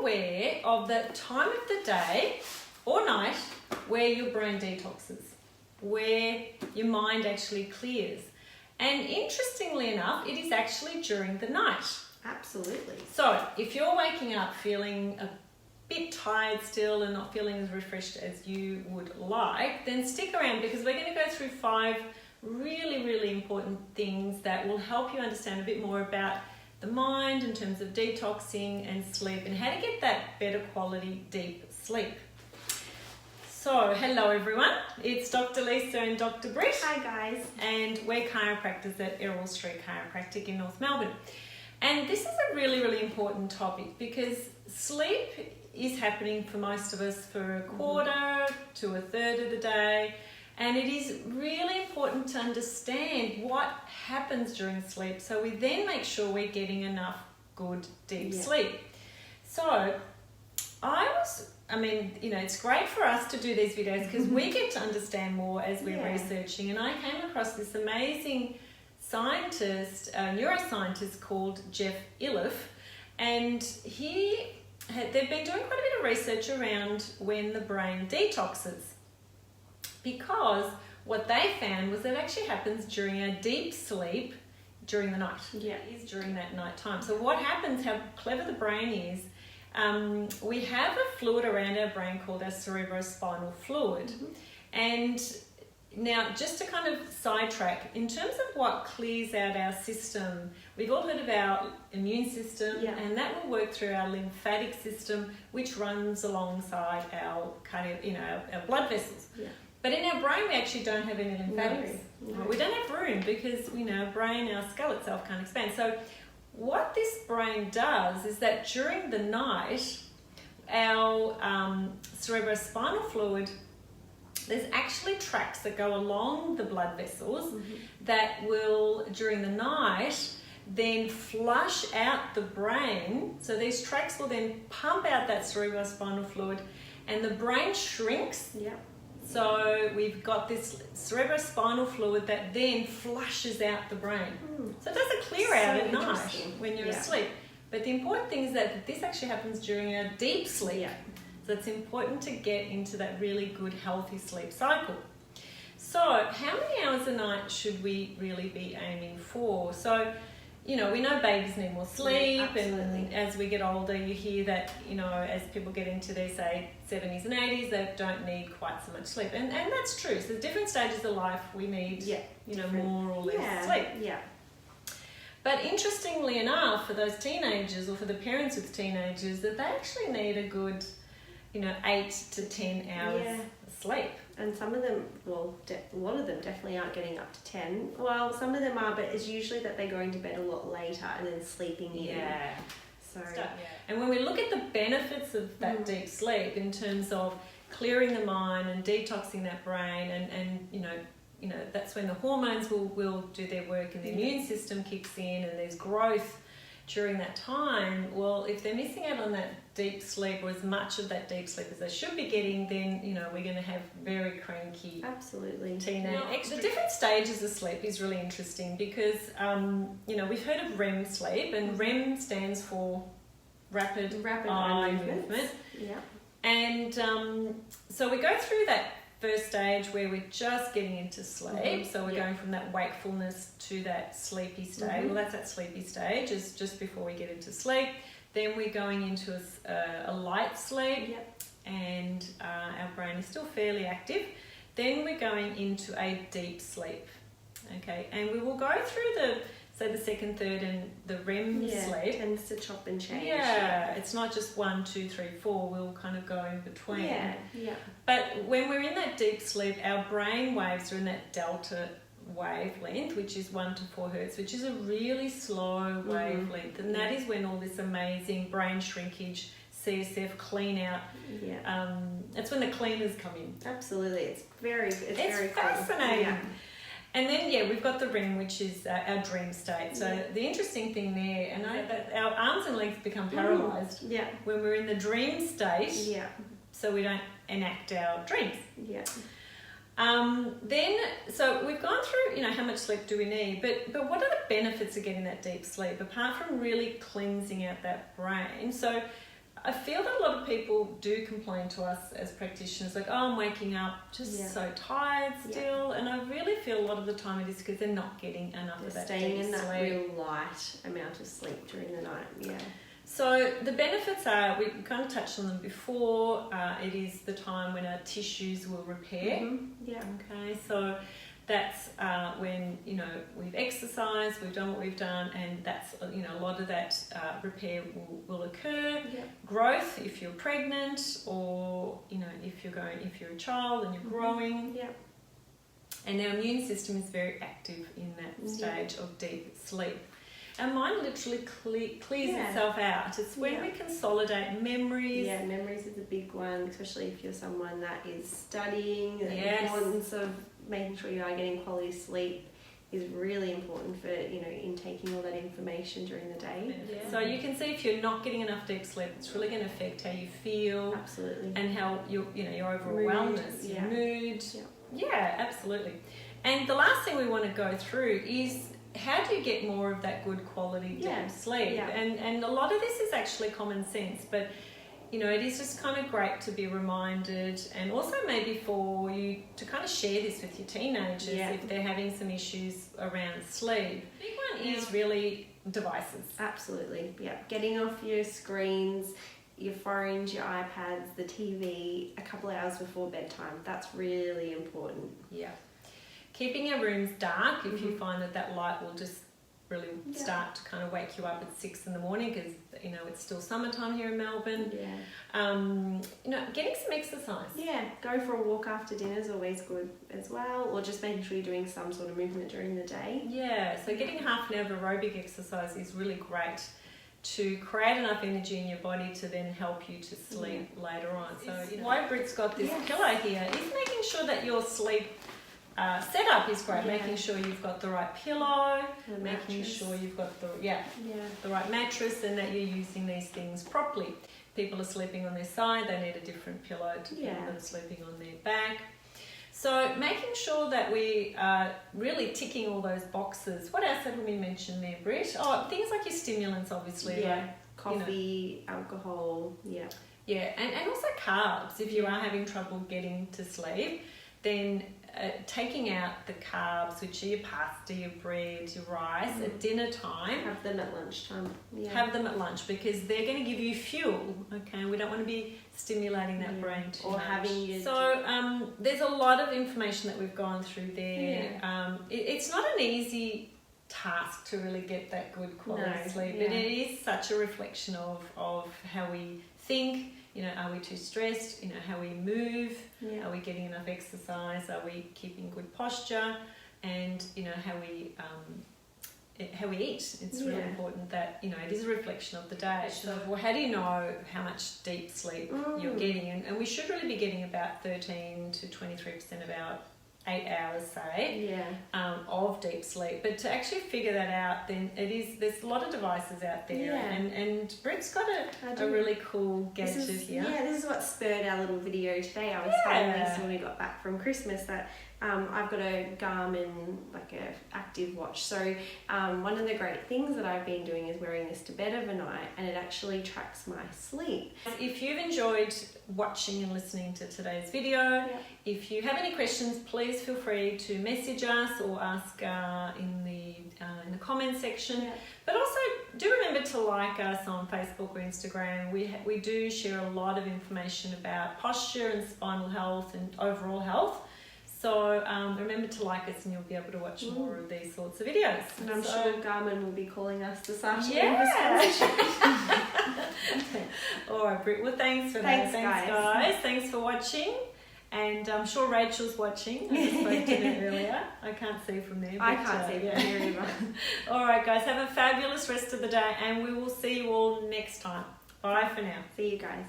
aware of the time of the day or night where your brain detoxes, where your mind actually clears. And interestingly enough, it is actually during the night. Absolutely. So if you're waking up feeling a bit tired still and not feeling as refreshed as you would like, then stick around, because we're going to go through 5 really, really important things that will help you understand a bit more about the mind in terms of detoxing and sleep and how to get that better quality deep sleep. So, hello everyone, it's Dr. Lisa and Dr. Britt. Hi guys. And we're chiropractors at Errol Street Chiropractic in North Melbourne. And this is a really, really important topic because sleep is happening for most of us for a quarter to a third of the day. And it is really important to understand what happens during sleep so we then make sure we're getting enough good deep sleep. So it's great for us to do these videos because we get to understand more as we're researching. And I came across this amazing scientist, neuroscientist called Jeff Iliff, and they've been doing quite a bit of research around when the brain detoxes, because what they found was that it actually happens during a deep sleep during the night. Yeah, it is during that night time. So what happens, how clever the brain is, we have a fluid around our brain called our cerebrospinal fluid. And now, just to kind of sidetrack, in terms of what clears out our system, we've all heard of our immune system, and that will work through our lymphatic system, which runs alongside our our blood vessels. Yeah. But in our brain, we actually don't have any lymphatics. No. We don't have room because our brain, our skull itself can't expand. So what this brain does is that during the night, our cerebrospinal fluid, there's actually tracks that go along the blood vessels that will, during the night, then flush out the brain. So these tracks will then pump out that cerebrospinal fluid and the brain shrinks. Yeah. So we've got this cerebrospinal fluid that then flushes out the brain. So it doesn't clear out at night when you're asleep. But the important thing is that this actually happens during a deep sleep. Yeah. So it's important to get into that really good, healthy sleep cycle. So how many hours a night should we really be aiming for? So, we know babies need more sleep, and as we get older, you hear that, as people get into their, say, 70s and 80s, they don't need quite so much sleep. And that's true. So different stages of life, we need, more or less sleep. Yeah. But interestingly enough, for those teenagers or for the parents with teenagers, that they actually need a good 8 to 10 hours of sleep. And some of them, a lot of them definitely aren't getting up to 10. Well, some of them are, but it's usually that they're going to bed a lot later and then sleeping in. Yeah. So. And when we look at the benefits of that deep sleep in terms of clearing the mind and detoxing that brain, and that's when the hormones will do their work and the immune system kicks in and there's growth during that time. Well, if they're missing out on that deep sleep or as much of that deep sleep as they should be getting, then we're going to have very cranky teenage. The different stages of sleep is really interesting because we've heard of REM sleep, and REM stands for rapid eye movement. Yeah. And so we go through that first stage where we're just getting into sleep. So we're going from that wakefulness to that sleepy stage. Well, that's that sleepy stage, is just before we get into sleep. Then we're going into a light sleep, and our brain is still fairly active. Then we're going into a deep sleep. Okay, and we will go through the second, third, and the REM sleep. It tends to chop and change. Yeah, it's not just 1, 2, 3, 4. We'll kind of go in between. Yeah. But when we're in that deep sleep, our brain waves are in that delta wavelength, which is 1 to 4 hertz, which is a really slow wavelength, and that is when all this amazing brain shrinkage, CSF, clean out. It's when the cleaners come in. Absolutely, it's very fascinating. Cool. And then, we've got the REM, which is our dream state. So the interesting thing there, and that our arms and legs become paralysed when we're in the dream state, so we don't enact our dreams. So we've gone through, how much sleep do we need, but what are the benefits of getting that deep sleep, apart from really cleansing out that brain? So I feel that a lot of people do complain to us as practitioners, like, oh, I'm waking up just so tired still. And I really feel a lot of the time it is because they're not getting enough of that staying deep in that sleep. real light amount of sleep during the night. So the benefits are, we kind of touched on them before, it is the time when our tissues will repair. Okay, so that's when, you know, we've exercised, we've done what we've done, and that's, you know, a lot of that repair will occur. Growth, if you're pregnant, or, you know, if you're a child and you're growing. And our immune system is very active in that stage of deep sleep. Our mind literally clears itself out. It's when we consolidate memories. Yeah, memories is a big one, especially if you're someone that is studying. The importance of making sure you are getting quality sleep is really important for, you know, intaking all that information during the day. So you can see if you're not getting enough deep sleep, it's really going to affect how you feel. Absolutely. And how your overall wellness, your mood. Yeah, absolutely. And the last thing we want to go through is, how do you get more of that good quality deep sleep? And a lot of this is actually common sense, but you know, it is just kind of great to be reminded, and also maybe for you to kind of share this with your teenagers if they're having some issues around sleep. The big one is really devices. Absolutely, getting off your screens, your phones, your iPads, the TV a couple of hours before bedtime. That's really important. Keeping your rooms dark, if you find that light will just really start to kind of wake you up at 6 a.m, because, you know, it's still summertime here in Melbourne. You know, getting some exercise. Go for a walk after dinner is always good as well, or just making sure you're doing some sort of movement during the day. So getting half an hour of aerobic exercise is really great to create enough energy in your body to then help you to sleep later on. So, you know, why Britt's got this pillow here is making sure that your sleep setup is great. Making sure you've got the right pillow, making sure you've got the right mattress, and that you're using these things properly. People are sleeping on their side, they need a different pillow to people that are sleeping on their back. So making sure that we are really ticking all those boxes. What else have we mentioned there, Britt? Oh, things like your stimulants, obviously. Like, coffee, alcohol, and also carbs. If you are having trouble getting to sleep, then taking out the carbs, which are your pasta, your bread, your rice, at dinner time. Have them at lunchtime. Have them at lunch, because they're going to give you fuel. Okay, we don't want to be stimulating that brain too much. Having your... So there's a lot of information that we've gone through there. It's not an easy task to really get that good quality sleep, but it is such a reflection of how we think. You know, are we too stressed? You know, how we move? Are we getting enough exercise? Are we keeping good posture? And, you know, how we eat. It's really important that, you know, it is a reflection of the day. So, well, how do you know how much deep sleep you're getting? And we should really be getting about 13 to 23% of our 8 hours, say, of deep sleep. But to actually figure that out, then there's a lot of devices out there, and Britt's got a really cool gadget here. This is what spurred our little video today. I was telling this when we got back from Christmas that I've got a Garmin, like a active watch. So one of the great things that I've been doing is wearing this to bed overnight, and it actually tracks my sleep. If you've enjoyed watching and listening to today's video, if you have any questions, please feel free to message us or ask in the comment section. But also do remember to like us on Facebook or Instagram. We do share a lot of information about posture and spinal health and overall health. So remember to like us, and you'll be able to watch more of these sorts of videos. And I'm sure Garmin will be calling us this afternoon. All right, Britt. Well, thanks for that. Thanks, guys. Thanks for watching. And I'm sure Rachel's watching. I spoke to them earlier. I can't see from there. I can't see from here either. All right, guys. Have a fabulous rest of the day, and we will see you all next time. Bye for now. See you guys.